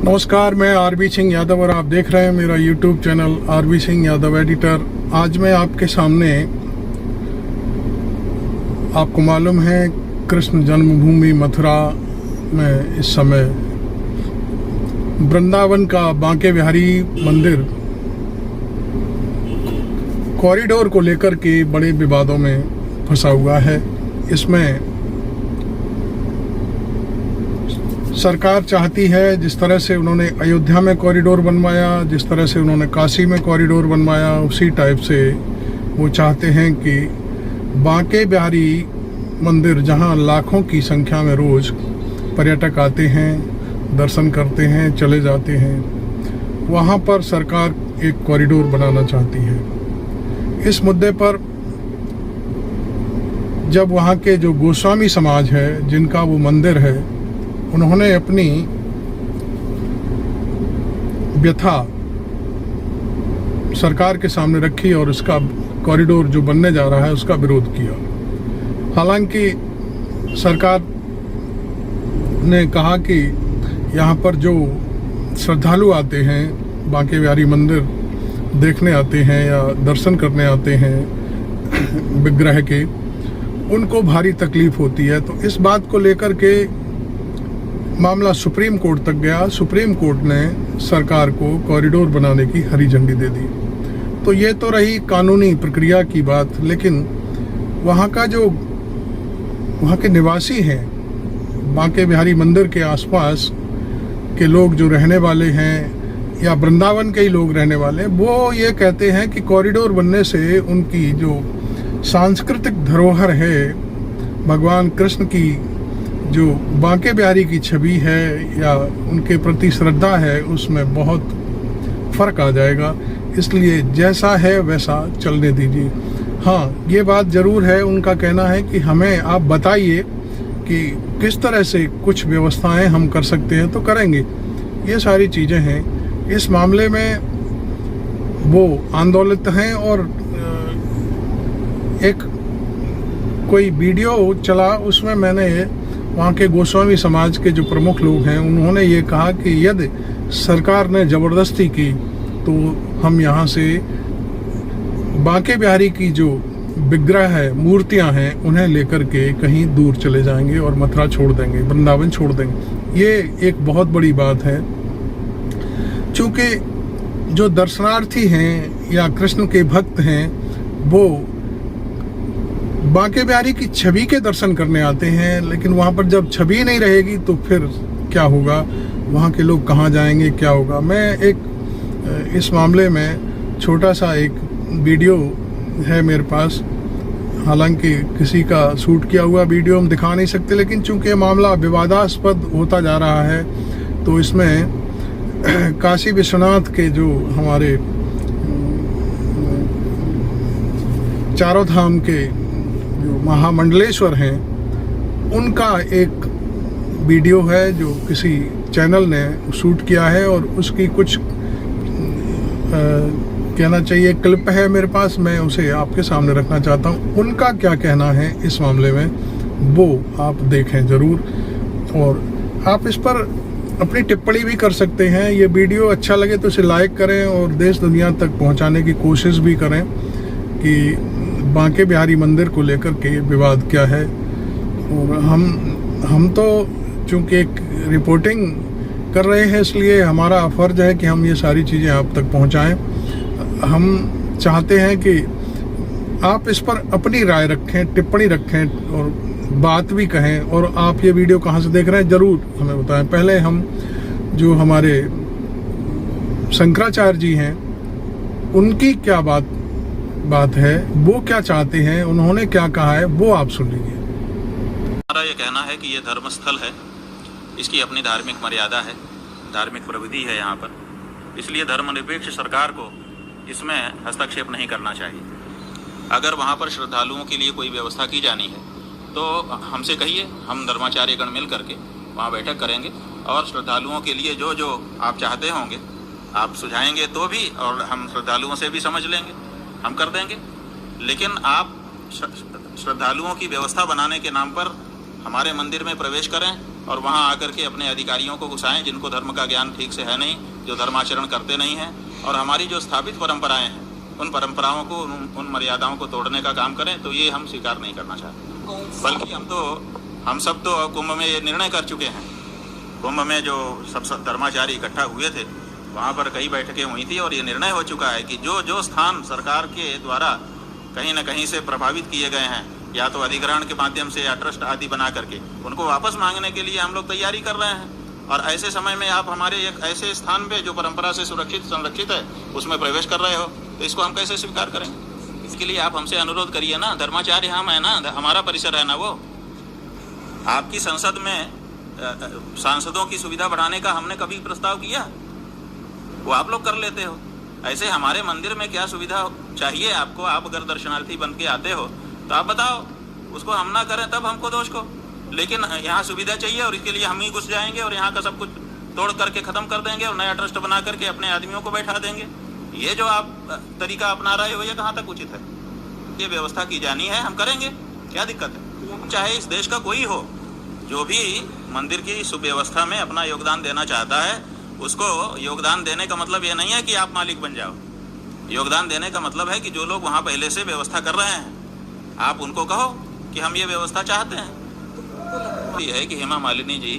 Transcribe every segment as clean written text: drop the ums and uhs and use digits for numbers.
नमस्कार, मैं आरबी सिंह यादव और आप देख रहे हैं मेरा YouTube channel RB Singh Yadav editor. आज मैं आपके सामने, आपको मालूम है कृष्ण जन्मभूमि मथुरा में इस समय वृंदावन का बांके बिहारी मंदिर कॉरिडोर को लेकर के बड़े विवादों में फंसा हुआ है। इसमें सरकार चाहती है, जिस तरह से उन्होंने अयोध्या में कॉरिडोर बनवाया, जिस तरह से उन्होंने काशी में कॉरिडोर बनवाया, उसी टाइप से वो चाहते हैं कि बांके बिहारी मंदिर, जहां लाखों की संख्या में रोज़ पर्यटक आते हैं, दर्शन करते हैं, चले जाते हैं, वहां पर सरकार एक कॉरिडोर बनाना चाहती है। इस मुद्दे पर जब वहाँ के जो गोस्वामी समाज है, जिनका वो मंदिर है, उन्होंने अपनी व्यथा सरकार के सामने रखी और उसका कॉरिडोर जो बनने जा रहा है उसका विरोध किया। हालांकि सरकार ने कहा कि यहाँ पर जो श्रद्धालु आते हैं, बांके बिहारी मंदिर देखने आते हैं या दर्शन करने आते हैं विग्रह के, उनको भारी तकलीफ होती है। तो इस बात को लेकर के मामला सुप्रीम कोर्ट तक गया। सुप्रीम कोर्ट ने सरकार को कॉरिडोर बनाने की हरी झंडी दे दी। तो ये तो रही कानूनी प्रक्रिया की बात, लेकिन वहाँ के निवासी हैं, बांके बिहारी मंदिर के आसपास के लोग जो रहने वाले हैं या वृंदावन के ही लोग रहने वाले, वो ये कहते हैं कि कॉरिडोर बनने से उनकी जो सांस्कृतिक धरोहर है, भगवान कृष्ण की जो बांके बिहारी की छवि है या उनके प्रति श्रद्धा है, उसमें बहुत फर्क आ जाएगा। इसलिए जैसा है वैसा चलने दीजिए। हाँ, ये बात ज़रूर है, उनका कहना है कि हमें आप बताइए कि किस तरह से कुछ व्यवस्थाएं हम कर सकते हैं तो करेंगे। ये सारी चीज़ें हैं। इस मामले में वो आंदोलित हैं और एक कोई वीडियो चला, उसमें मैंने वहाँ के गोस्वामी समाज के जो प्रमुख लोग हैं, उन्होंने ये कहा कि यदि सरकार ने ज़बरदस्ती की तो हम यहाँ से बांके बिहारी की जो विग्रह है, मूर्तियाँ हैं, उन्हें लेकर के कहीं दूर चले जाएंगे और मथुरा छोड़ देंगे, वृंदावन छोड़ देंगे। ये एक बहुत बड़ी बात है। चूँकि जो दर्शनार्थी हैं या कृष्ण के भक्त हैं, वो बांके बिहारी की छवि के दर्शन करने आते हैं, लेकिन वहाँ पर जब छवि नहीं रहेगी तो फिर क्या होगा, वहाँ के लोग कहाँ जाएंगे, क्या होगा। मैं इस मामले में छोटा सा एक वीडियो है मेरे पास, हालांकि किसी का शूट किया हुआ वीडियो हम दिखा नहीं सकते, लेकिन चूंकि मामला विवादास्पद होता जा रहा है तो इसमें काशी विश्वनाथ के जो हमारे चारों धाम के जो महामंडलेश्वर हैं, उनका एक वीडियो है जो किसी चैनल ने शूट किया है और उसकी कुछ कहना चाहिए क्लिप है मेरे पास, मैं उसे आपके सामने रखना चाहता हूँ। उनका क्या कहना है इस मामले में वो आप देखें ज़रूर, और आप इस पर अपनी टिप्पणी भी कर सकते हैं। ये वीडियो अच्छा लगे तो इसे लाइक करें और देश दुनिया तक पहुँचाने की कोशिश भी करें कि बांके बिहारी मंदिर को लेकर के विवाद क्या है। और हम तो चूँकि एक रिपोर्टिंग कर रहे हैं, इसलिए हमारा फ़र्ज है कि हम ये सारी चीज़ें आप तक पहुंचाएं। हम चाहते हैं कि आप इस पर अपनी राय रखें, टिप्पणी रखें और बात भी कहें। और आप ये वीडियो कहाँ से देख रहे हैं ज़रूर हमें बताएं। पहले हम जो हमारे शंकराचार्य जी हैं, उनकी क्या बात है, वो क्या चाहते हैं, उन्होंने क्या कहा है, वो आप सुन लीजिए। हमारा ये कहना है कि ये धर्म स्थल है, इसकी अपनी धार्मिक मर्यादा है, धार्मिक प्रविधि है यहाँ पर, इसलिए धर्मनिरपेक्ष सरकार को इसमें हस्तक्षेप नहीं करना चाहिए। अगर वहाँ पर श्रद्धालुओं के लिए कोई व्यवस्था की जानी है तो हमसे कहिए, हम धर्माचार्यगण मिल करके वहाँ बैठक करेंगे और श्रद्धालुओं के लिए जो जो आप चाहते होंगे आप सुझाएंगे तो भी, और हम श्रद्धालुओं से भी समझ लेंगे, हम कर देंगे। लेकिन आप श्रद्धालुओं की व्यवस्था बनाने के नाम पर हमारे मंदिर में प्रवेश करें और वहाँ आकर के अपने अधिकारियों को घुसाएं जिनको धर्म का ज्ञान ठीक से है नहीं, जो धर्माचरण करते नहीं हैं, और हमारी जो स्थापित परंपराएं हैं उन परंपराओं को, उन मर्यादाओं को तोड़ने का काम करें, तो ये हम स्वीकार नहीं करना चाहते। बल्कि हम सब तो कुंभ में ये निर्णय कर चुके हैं। कुंभ में जो सब धर्माचारी इकट्ठा हुए थे वहाँ पर कई बैठकें हुई थी और ये निर्णय हो चुका है कि जो जो स्थान सरकार के द्वारा कहीं न कहीं से प्रभावित किए गए हैं, या तो अधिग्रहण के माध्यम से या ट्रस्ट आदि बना करके, उनको वापस मांगने के लिए हम लोग तैयारी कर रहे हैं। और ऐसे समय में आप हमारे एक ऐसे स्थान पे जो परंपरा से सुरक्षित संरक्षित है उसमें प्रवेश कर रहे हो, तो इसको हम कैसे स्वीकार करेंगे? इसके लिए आप हमसे अनुरोध करिए ना। धर्माचार्य हम है ना, हमारा परिसर है ना वो। आपकी संसद में सांसदों की सुविधा बढ़ाने का हमने कभी प्रस्ताव किया? वो आप लोग कर लेते हो। ऐसे हमारे मंदिर में क्या सुविधा चाहिए आपको? आप अगर दर्शनार्थी बन के आते हो तो आप बताओ, उसको हम ना करें तब हमको दोष को। लेकिन यहाँ सुविधा चाहिए और इसके लिए हम ही घुस जाएंगे और यहाँ का सब कुछ तोड़ करके खत्म कर देंगे और नया ट्रस्ट बना करके अपने आदमियों को बैठा देंगे। ये जो आप तरीका अपना रहे हो, ये कहाँ तक उचित है? ये व्यवस्था की जानी है, हम करेंगे, क्या दिक्कत है? चाहे इस देश का कोई हो, जो भी मंदिर की सुव्यवस्था में अपना योगदान देना चाहता है, उसको योगदान देने का मतलब ये नहीं है कि आप मालिक बन जाओ। योगदान देने का मतलब है कि जो लोग वहाँ पहले से व्यवस्था कर रहे हैं, आप उनको कहो कि हम ये व्यवस्था चाहते हैं। ये है कि हेमा मालिनी जी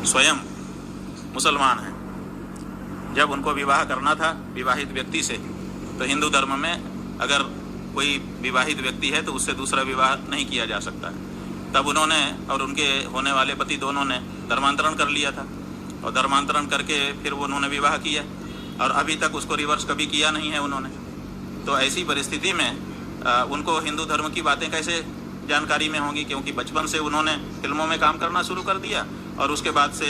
स्वयं मुसलमान हैं। जब उनको विवाह करना था विवाहित व्यक्ति से, तो हिंदू धर्म में अगर कोई विवाहित व्यक्ति है तो उससे दूसरा विवाह नहीं किया जा सकता है। तब उन्होंने और उनके होने वाले पति दोनों ने धर्मांतरण कर लिया था, और धर्मांतरण करके फिर उन्होंने विवाह किया, और अभी तक उसको रिवर्स कभी किया नहीं है उन्होंने। तो ऐसी परिस्थिति में उनको हिंदू धर्म की बातें कैसे जानकारी में होंगी? क्योंकि बचपन से उन्होंने फिल्मों में काम करना शुरू कर दिया और उसके बाद से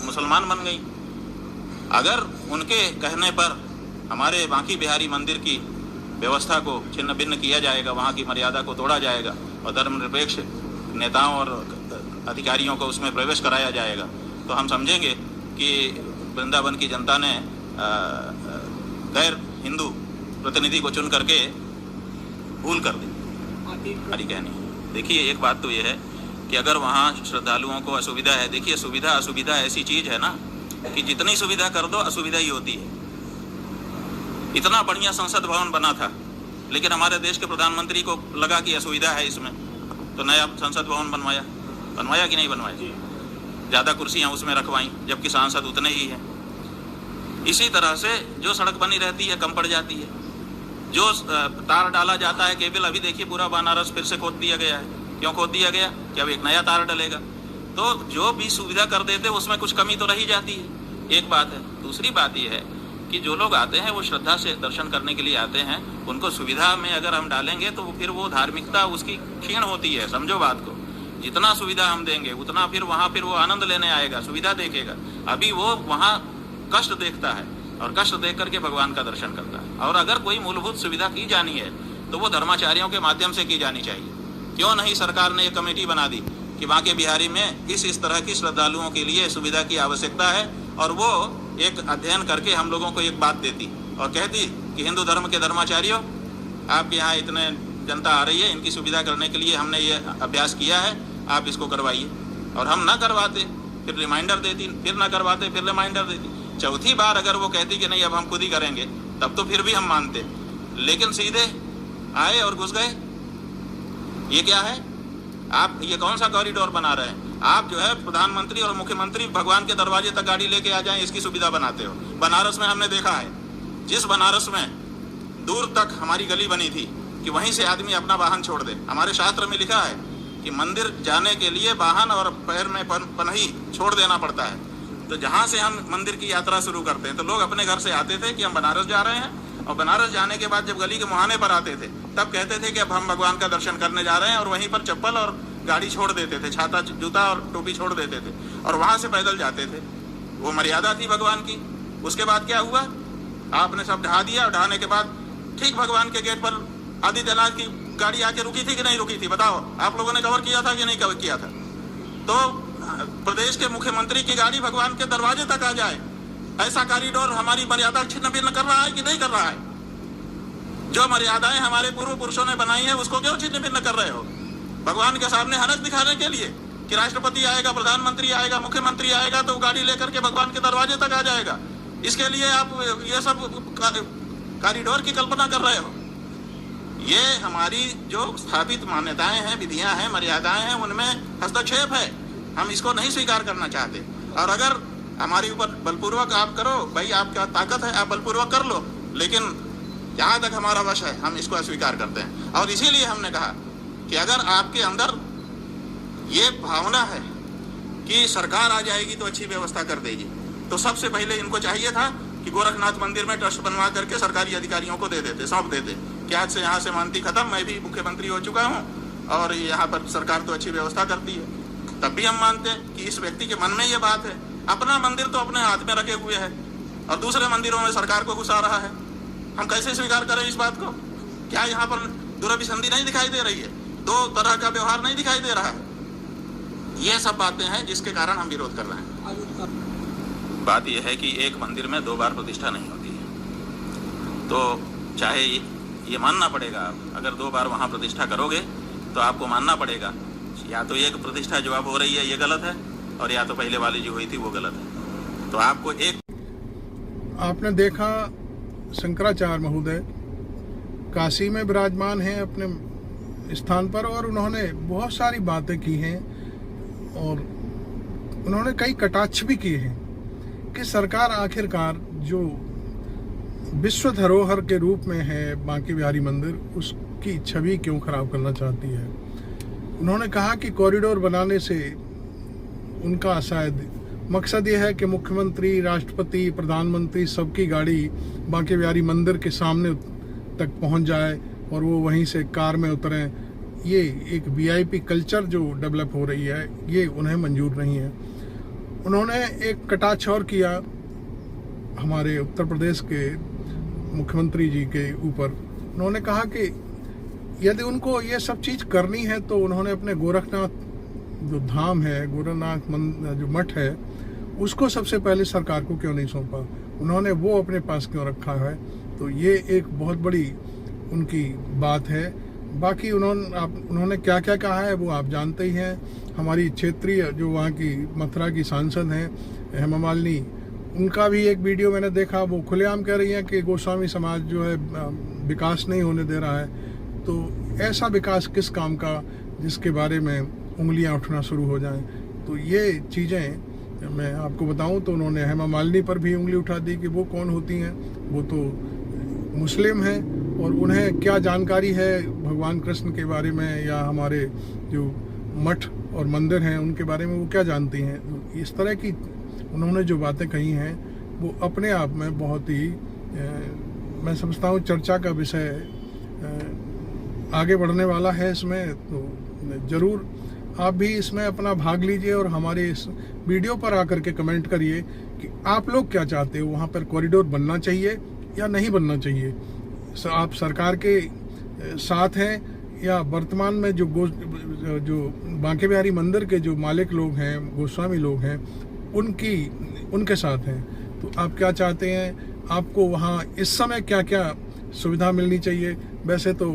मुसलमान बन गई। अगर उनके कहने पर हमारे बांकी बिहारी मंदिर की व्यवस्था को छिन्न भिन्न किया जाएगा, वहाँ की मर्यादा को तोड़ा जाएगा और धर्मनिरपेक्ष नेताओं और अधिकारियों को उसमें प्रवेश कराया जाएगा, तो हम समझेंगे कि वृंदावन की जनता ने गैर हिंदू प्रतिनिधि को चुन करके भूल कर दी। हमारी कहनी देखिए, एक बात तो ये है कि अगर वहाँ श्रद्धालुओं को असुविधा है, देखिए सुविधा असुविधा ऐसी चीज है ना कि जितनी सुविधा कर दो असुविधा ही होती है। इतना बढ़िया संसद भवन बना था, लेकिन हमारे देश के प्रधानमंत्री को लगा कि असुविधा है इसमें, तो नया संसद भवन बनवाया कि नहीं बनवाया? ज़्यादा कुर्सियाँ उसमें रखवाई, जबकि सांसद उतने ही हैं। इसी तरह से जो सड़क बनी रहती है कम पड़ जाती है, जो तार डाला जाता है केबल, अभी देखिए पूरा बनारस फिर से खोद दिया गया है। क्यों खोद दिया गया? कि अब एक नया तार डलेगा। तो जो भी सुविधा कर देते उसमें कुछ कमी तो रही जाती है, एक बात है। दूसरी बात यह है कि जो लोग आते हैं वो श्रद्धा से दर्शन करने के लिए आते हैं, उनको सुविधा में अगर हम डालेंगे तो फिर वो धार्मिकता उसकी क्षीण होती है। समझो बात को, जितना सुविधा हम देंगे उतना फिर वहाँ फिर वो आनंद लेने आएगा, सुविधा देखेगा। अभी वो वहाँ कष्ट देखता है और कष्ट देख करके भगवान का दर्शन करता है। और अगर कोई मूलभूत सुविधा की जानी है तो वो धर्माचार्यों के माध्यम से की जानी चाहिए। क्यों नहीं सरकार ने ये कमेटी बना दी कि बांके बिहारी में इस तरह की श्रद्धालुओं के लिए सुविधा की आवश्यकता है, और वो एक अध्ययन करके हम लोगों को एक बात देती और कहती कि हिंदू धर्म के धर्माचार्यों, आपके यहाँ इतने जनता आ रही है, इनकी सुविधा करने के लिए हमने ये अभ्यास किया है, आप इसको करवाइए। और हम ना करवाते फिर रिमाइंडर देती, फिर ना करवाते फिर रिमाइंडर देती। चौथी बार अगर वो कहती कि नहीं अब हम खुद ही करेंगे, तब तो फिर भी हम मानते। लेकिन सीधे आए और घुस गए। ये क्या है? आप ये कौन सा कॉरिडोर बना रहे हैं? आप जो है प्रधानमंत्री और मुख्यमंत्री भगवान के दरवाजे तक गाड़ी लेके आ जाएं, इसकी सुविधा बनाते हो। बनारस में हमने देखा है, जिस बनारस में दूर तक हमारी गली बनी थी कि वहीं से आदमी अपना वाहन छोड़ दे। हमारे शास्त्र में लिखा है कि मंदिर जाने के लिए वाहन और पैर में पनही छोड़ देना पड़ता है। तो जहाँ से हम मंदिर की यात्रा शुरू करते हैं, तो लोग अपने घर से आते थे कि हम बनारस जा रहे हैं, और बनारस जाने के बाद जब गली के मुहाने पर आते थे तब कहते थे कि अब हम भगवान का दर्शन करने जा रहे हैं, और वहीं पर चप्पल और गाड़ी छोड़ देते थे, छाता जूता और टोपी छोड़ देते थे, और वहाँ से पैदल जाते थे। वो मर्यादा थी भगवान की। उसके बाद क्या हुआ? आपने सब ढहा दिया, और ढहाने के बाद ठीक भगवान के गेट पर आदित्यनाथ की गाड़ी आके रुकी थी कि नहीं रुकी थी? बताओ, आप लोगों ने कवर किया था कि नहीं कवर किया था? तो प्रदेश के मुख्यमंत्री की गाड़ी भगवान के दरवाजे तक आ जाए, ऐसा कॉरिडोर हमारी मर्यादा छिन्न भिन्न कर रहा है कि नहीं कर रहा है? जो मर्यादाएं हमारे पूर्व पुरुषों ने बनाई है उसको क्यों छिन्न भिन्न कर रहे हो? भगवान के सामने हनक दिखाने के लिए कि राष्ट्रपति आएगा, प्रधानमंत्री आएगा, मुख्यमंत्री आएगा तो गाड़ी लेकर के भगवान के दरवाजे तक आ जाएगा। इसके लिए आप ये सब कॉरिडोर की कल्पना कर रहे हो। ये हमारी जो स्थापित मान्यताएं हैं, विधियां हैं, मर्यादाएं हैं, उनमें हस्तक्षेप है। हम इसको नहीं स्वीकार करना चाहते। और अगर हमारे ऊपर बलपूर्वक आप करो, भाई आपका ताकत है, आप बलपूर्वक कर लो, लेकिन जहाँ तक हमारा वश है हम इसको अस्वीकार करते हैं। और इसीलिए हमने कहा कि अगर आपके अंदर ये भावना है कि सरकार आ जाएगी तो अच्छी व्यवस्था कर देगी, तो सबसे पहले इनको चाहिए था कि गोरखनाथ मंदिर में ट्रस्ट बनवा करके सरकारी अधिकारियों को दे देते, सौंप देते कि आज से यहाँ से मानती खत्म, मैं भी मुख्यमंत्री हो चुका हूँ और यहाँ पर सरकार तो अच्छी व्यवस्था करती है। तब भी हम मानते हैं कि इस व्यक्ति के मन में ये बात है। अपना मंदिर तो अपने हाथ में रखे हुए है और दूसरे मंदिरों में सरकार को घुसा रहा है। हम कैसे स्वीकार करें इस बात को? क्या यहाँ पर दुरभिसंधि नहीं दिखाई दे रही है? दो तरह का व्यवहार नहीं दिखाई दे रहा है? ये सब बातें हैं जिसके कारण हम विरोध कर रहे हैं। बात यह है कि एक मंदिर में 2 बार प्रतिष्ठा नहीं होती है, तो चाहे ये मानना पड़ेगा। अगर 2 बार वहाँ प्रतिष्ठा करोगे तो आपको मानना पड़ेगा या तो एक प्रतिष्ठा जो अब हो रही है ये गलत है, और या तो पहले वाली जो हुई थी वो गलत है। तो आपको आपने देखा शंकराचार्य महोदय काशी में विराजमान हैं अपने स्थान पर, और उन्होंने बहुत सारी बातें की हैं और उन्होंने कई कटाक्ष भी किए हैं कि सरकार आखिरकार जो विश्व धरोहर के रूप में है बांके बिहारी मंदिर, उसकी छवि क्यों खराब करना चाहती है। उन्होंने कहा कि कॉरिडोर बनाने से उनका शायद मकसद ये है कि मुख्यमंत्री, राष्ट्रपति, प्रधानमंत्री सबकी गाड़ी बांके बिहारी मंदिर के सामने तक पहुंच जाए और वो वहीं से कार में उतरें। ये एक वीआईपी कल्चर जो डेवलप हो रही है, ये उन्हें मंजूर नहीं है। उन्होंने एक कटाक्ष और किया हमारे उत्तर प्रदेश के मुख्यमंत्री जी के ऊपर। उन्होंने कहा कि यदि उनको ये सब चीज़ करनी है तो उन्होंने अपने गोरखनाथ जो धाम है, गोरखनाथ जो मठ है, उसको सबसे पहले सरकार को क्यों नहीं सौंपा? उन्होंने वो अपने पास क्यों रखा है? तो ये एक बहुत बड़ी उनकी बात है। बाकी उन्होंने क्या क्या कहा है वो आप जानते ही हैं। हमारी क्षेत्रीय जो वहाँ की मथुरा की सांसद हैं हेमा मालिनी, उनका भी एक वीडियो मैंने देखा, वो खुलेआम कह रही हैं कि गोस्वामी समाज जो है विकास नहीं होने दे रहा है। तो ऐसा विकास किस काम का जिसके बारे में उंगलियां उठना शुरू हो जाएं? तो ये चीज़ें मैं आपको बताऊं तो उन्होंने हेमा मालिनी पर भी उंगली उठा दी कि वो कौन होती हैं, वो तो मुस्लिम हैं और उन्हें क्या जानकारी है भगवान कृष्ण के बारे में या हमारे जो मठ और मंदिर हैं उनके बारे में वो क्या जानती हैं। तो इस तरह की उन्होंने जो बातें कही हैं वो अपने आप में बहुत ही मैं समझता हूँ चर्चा का विषय आगे बढ़ने वाला है। इसमें तो ज़रूर आप भी इसमें अपना भाग लीजिए और हमारे इस वीडियो पर आकर के कमेंट करिए कि आप लोग क्या चाहते हो, वहाँ पर कॉरिडोर बनना चाहिए या नहीं बनना चाहिए। आप सरकार के साथ हैं या वर्तमान में जो बांके बिहारी मंदिर के जो मालिक लोग हैं, गोस्वामी लोग हैं, उनके साथ हैं। तो आप क्या चाहते हैं? आपको वहाँ इस समय क्या क्या सुविधा मिलनी चाहिए? वैसे तो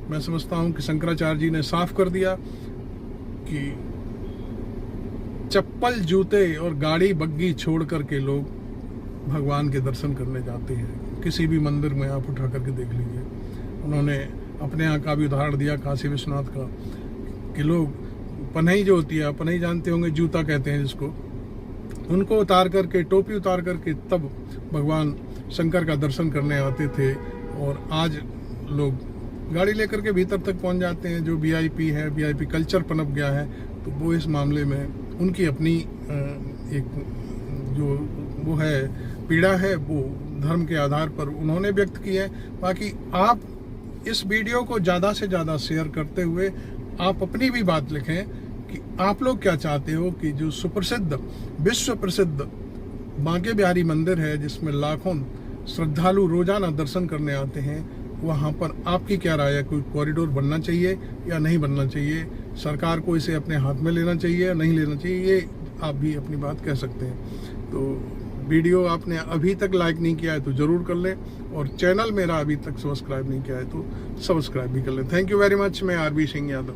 मैं समझता हूँ कि शंकराचार्य जी ने साफ कर दिया कि चप्पल, जूते और गाड़ी बग्गी छोड़ करके लोग भगवान के दर्शन करने जाते हैं। किसी भी मंदिर में आप उठा करके देख लीजिए। उन्होंने अपने यहाँ का भी उदाहरण दिया काशी विश्वनाथ का कि लोग पनई जो होती है, पनई जानते होंगे, जूता कहते हैं जिसको, उनको उतार करके, टोपी उतार करके तब भगवान शंकर का दर्शन करने आते थे। और आज लोग गाड़ी लेकर के भीतर तक पहुंच जाते हैं। जो वीआईपी है, वीआईपी कल्चर पनप गया है, तो वो इस मामले में उनकी अपनी एक जो वो है पीड़ा है वो धर्म के आधार पर उन्होंने व्यक्त की है। बाकी आप इस वीडियो को ज़्यादा से ज़्यादा शेयर करते हुए आप अपनी भी बात लिखें कि आप लोग क्या चाहते हो कि जो सुप्रसिद्ध, विश्व प्रसिद्ध बांके बिहारी मंदिर है जिसमें लाखों श्रद्धालु रोजाना दर्शन करने आते हैं, वहाँ पर आपकी क्या राय है? कोई कॉरिडोर बनना चाहिए या नहीं बनना चाहिए? सरकार को इसे अपने हाथ में लेना चाहिए या नहीं लेना चाहिए? ये आप भी अपनी बात कह सकते हैं। तो वीडियो आपने अभी तक लाइक नहीं किया है तो ज़रूर कर लें, और चैनल मेरा अभी तक सब्सक्राइब नहीं किया है तो सब्सक्राइब भी कर लें। Thank you very much. मैं आरबी सिंह यादव।